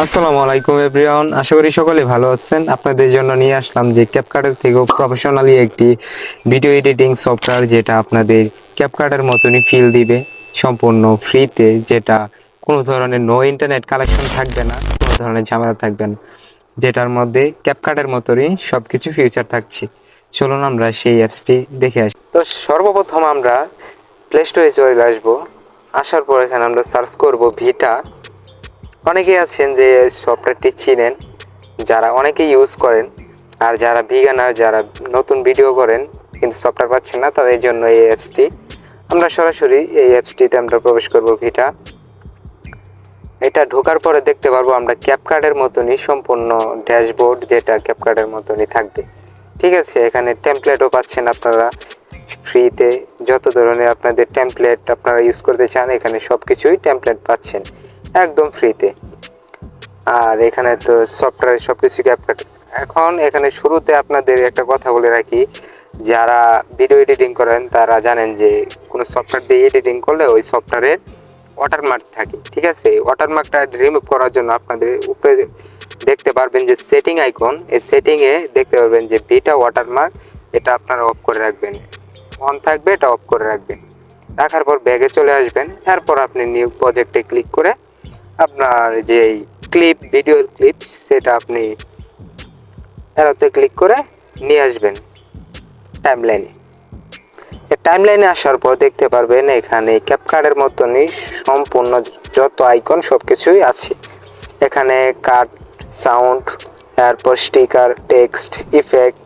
আসসালামু আলাইকুম এভরিওয়ান, আশা করি সকলে ভালো আছেন। আপনাদের জন্য নিয়ে আসলাম যে ক্যাপকাটের থেকেও প্রফেশনালি একটি ভিডিও এডিটিং সফটওয়্যার, যেটা আপনাদের ক্যাপকাটের মতনই ফিল দিবে সম্পূর্ণ ফ্রিতে, যেটা কোনো ধরনের নো ইন্টারনেট কানেকশন থাকবে না, কোনো ধরনের ঝামেলা থাকবে না, যেটার মধ্যে ক্যাপকাটের মতনই সব কিছু ফিউচার থাকছে। চলুন আমরা সেই অ্যাপসটি দেখে আসি। তো সর্বপ্রথম আমরা প্লে স্টোরে চলে আসবো। আসার পর এখানে আমরা সার্চ করব ভিটা। অনেকেই আছেন যে সফটওয়্যারটি চিনেন, যারা অনেকেই ইউজ করেন, আর যারা বিগানার, যারা নতুন ভিডিও করেন কিন্তু সফটওয়্যার পাচ্ছেন না, তাদের জন্য এই অ্যাপসটি। আমরা সরাসরি এই অ্যাপসটিতে আমরা প্রবেশ করব ভিটা। এটা ঢোকার পরে দেখতে পারবো আমরা ক্যাপকাটের মতনই সম্পূর্ণ ড্যাশবোর্ড, যেটা ক্যাপকাটের মতনই থাকবে। ঠিক আছে, এখানে টেমপ্লেটও পাচ্ছেন আপনারা ফ্রিতে। যত ধরনের আপনাদের টেমপ্লেট আপনারা ইউজ করতে চান, এখানে সব কিছুই টেমপ্লেট পাচ্ছেন একদম ফ্রিতে। আর এখানে তো সফটওয়্যার সব কিছু ক্যাপকাট। এখন এখানে শুরুতে আপনাদের একটা কথা বলে রাখি, যারা ভিডিও এডিটিং করেন তারা জানেন যে কোনো সফটওয়্যার দিয়ে এডিটিং করলে ওই সফটওয়্যারের ওয়াটারমার্ক থাকে। ঠিক আছে, ওয়াটারমার্কটা রিমুভ করার জন্য আপনাদের উপরে দেখতে পারবেন যে সেটিং আইকন, এই সেটিংয়ে দেখতে পারবেন যে ভিটা ওয়াটারমার্ক, এটা আপনারা অফ করে রাখবেন। অন থাকবে, এটা অফ করে রাখবেন। রাখার পর ব্যাগে চলে আসবেন। এরপর আপনি নিউ প্রজেক্টে ক্লিক করে আপনার যেই ক্লিপ, ভিডিওর ক্লিপ, সেটা আপনি এরোতে ক্লিক করে নিয়ে আসবেন টাইমলাইনে। টাইমলাইনে আসার পর দেখতে পারবেন এখানে ক্যাপকাটের মতনই সম্পূর্ণ যত আইকন সব কিছুই আছে। এখানে কাট, সাউন্ড, এরপর স্টিকার, টেক্সট, ইফেক্ট,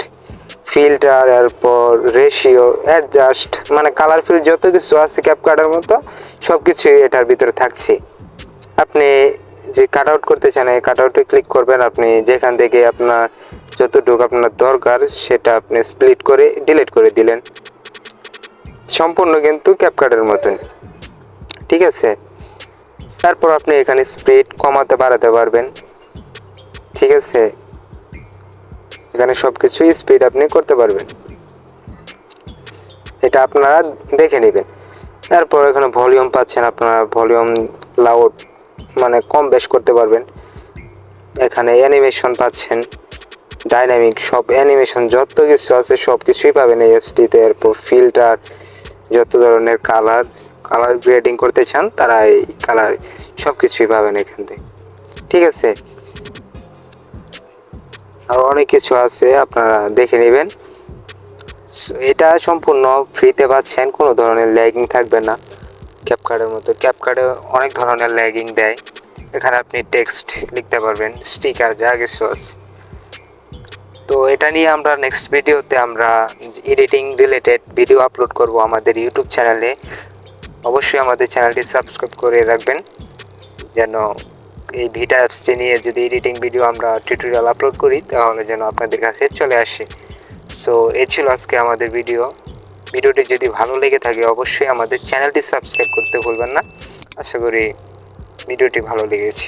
ফিল্টার, এরপর রেশিও, অ্যাডজাস্ট, মানে কালার ফিল যত কিছু আছে ক্যাপকাটের মতো সব কিছুই এটার ভিতরে থাকছে। আপনি যে কাট আউট করতে চান, এই কাট আউটে ক্লিক করবেন। আপনি যেখান থেকে আপনার যতটুকু আপনার দরকার সেটা আপনি স্প্লিট করে ডিলিট করে দিলেন, সম্পূর্ণ কিন্তু ক্যাপকাটের মতন। ঠিক আছে, তারপর আপনি এখানে স্পিড কমাতে বাড়াতে পারবেন। ঠিক আছে, এখানে সব কিছুই স্পিড আপনি করতে পারবেন, এটা আপনারা দেখে নেবেন। তারপর এখানে ভলিউম পাচ্ছেন, আপনারা ভলিউম লাউড মানে কম বেশ করতে পারবেন। এখানে অ্যানিমেশন পাচ্ছেন, ডাইনামিক সব অ্যানিমেশন যত কিছু আছে সব কিছুই পাবেন এই অ্যাপসটিতে। এরপর ফিল্টার, যত ধরনের কালার গ্রেডিং করতে চান তারা এই কালার সব কিছুই পাবেন এখান থেকে। ঠিক আছে, আর অনেক কিছু আছে, আপনারা দেখে নেবেন। এটা সম্পূর্ণ ফ্রিতে পাচ্ছেন, কোনো ধরনের ল্যাগিং থাকবে না ক্যাপকাটের মতো। ক্যাপকাটে অনেক ধরনের ল্যাগিং দেয়। এখানে আপনি টেক্সট লিখতে পারবেন, স্টিকার, যা কিছু আছে। তো এটা নিয়ে আমরা নেক্সট ভিডিওতে আমরা এডিটিং রিলেটেড ভিডিও আপলোড করব আমাদের ইউটিউব চ্যানেলে। অবশ্যই আমাদের চ্যানেলটি সাবস্ক্রাইব করে রাখবেন, যেন এই ভিটা অ্যাপসটি নিয়ে যদি এডিটিং ভিডিও আমরা টিউটোরিয়াল আপলোড করি তাহলে যেন আপনাদের কাছে চলে আসে। সো এই ছিল আজকে আমাদের ভিডিওটি যদি ভালো লেগে থাকে অবশ্যই আমাদের চ্যানেলটি সাবস্ক্রাইব করতে ভুলবেন না। আশা করি ভিডিওটি ভালো লেগেছে।